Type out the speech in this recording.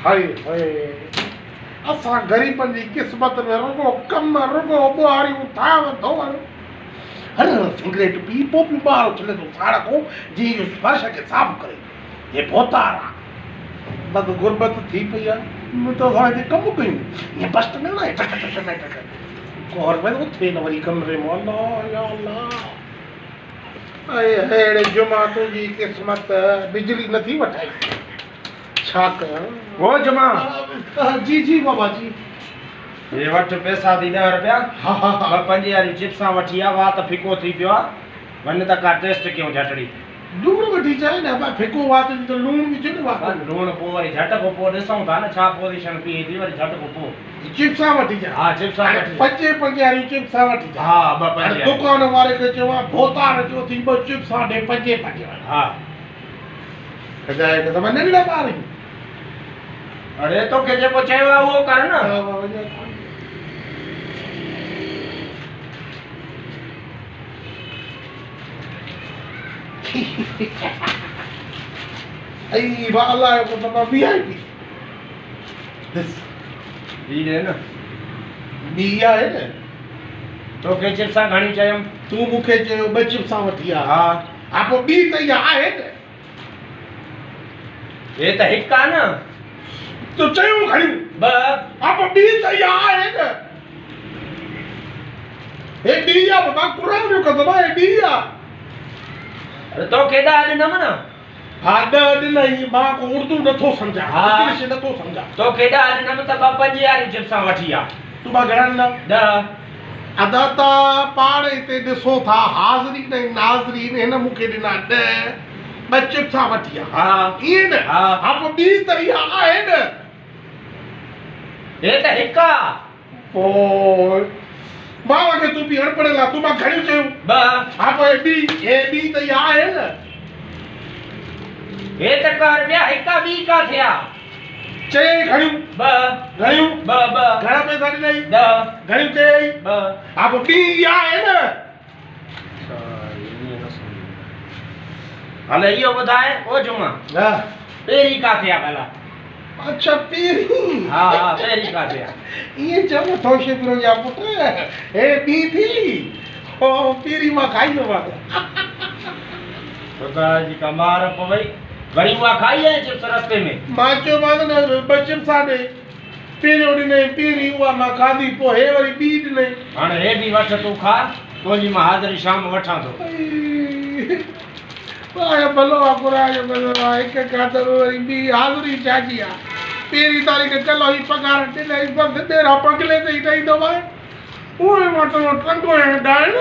हाय हाय असां ग़रीबनि जी क़िस्मत में रुगो कम रुगो ॿुहारियूं थाव धोवनि हर सिगरेट पी पोइ बि ॿार चले थो साड़ को जी स्पर्श खे साफ़ करे ये भोतार आहे बसि गुरबत थी पई आहे त असां हिते कमु कयूं ईअं बस्ट न न टक टक टक टक और वरी थिए न वरी कमरे में अल्लाह या अल्लाह अरे अहिड़े जुमा तुंहिंजी क़िस्मत बिजली नथी वठाई छा कयां वो जुमा जी जी बाबा जी ये वठ पैसा दी 10 रुपया हा हा हा 5 वारी चिप्सा वठी आ वा त फिको थी पियो आहे वन त का टेस्ट क्यों झटड़ी लूण वठी चाहे न बा फिको वात तो लूण विझ न बा लूण पो वरी झट को पो ॾिसूं था न छा पोजीशन पी थी वरी झट को पो चिप्सा वठी जा हा चिप्सा वठी पंजे वारी चिप्सा वठी जा हा ब पंजे दुकान वारे खे चवा भोतार जो थी ब चिप्सा ॾे पंजे वारी हा कजाए के समय नंढा ॿार आहियूं अरे तो के जेको चयो आहे उहो कर न आई बा अल्लाह को तो वीआईपी दी दे न बिया है न तो के चिप्सा घणी चयम तू मुखे चयो ब चिप्सा वठी आ हा आ पो बी त या आहे न ये त हिक आ न तो चयो घणी ब आ पो बी त या आहे न हे बिया बाबा कुरान जो कसम है बिया अरे तो केडा ॾिनम न हा ॾ ॾिनई मां को उर्दू नथो समझा हा इंग्लिश नथो समझा तो केडा ॾिनम त 5 वारी चिप्सा वठी आ तू बा घणा ॾिना 10 अदाता पाण हिते ॾिसो था हाज़रीन ऐं नाज़रीन हिन मूंखे ॾिना 10 ॿ चिप्सा वठी आ हा ईअं न हा हा पोइ ॿी त इहा आहे न ये त हिक आ पोइ मां वटि तूं बि अणपढ़ियल आहे तूं मां घणियूं चयूं 2 हा पोइ हे ॿी त इहा आहे न ये त का रुपया हिक ॿी का थिया चई घणियूं 2 घणियूं 2 घणा पैसा ॾिनई 10 घणियूं चई 2 हा पोइ ॿी इहा आहे न हले इहो ॿुधाए ओ जुमा हा पहिरीं का थिया भला अच्छा पहिरीं हा हा पहिरीं का थिया इएं चओ न थो शिकरो या पुट हे ॿी थी ओ पहिरीं मां खाई वठां खुदा जी कमार पवई वरी उहा खाई आहे चिप्स रस्ते में मां चयो मां न ॿ चिप्सा ॾे पहिरियों ॾिनई पहिरीं उहा मां खाधी पोइ हे वरी ॿी ॾिनई हाणे हे बि वठ तूं खा तुंहिंजी मां हाज़िरी शाम वठां थो आयो भलो आहे क़ुरान जो कसम आहे हिकु खाधो वरी ॿी हाज़िरी छाजी आहे पहिरीं तारीख़ कल्ह ई पघार ॾिनई बसि ॿेरा पगले ते ई ॾेई दो उहे वटि टंगो डाइण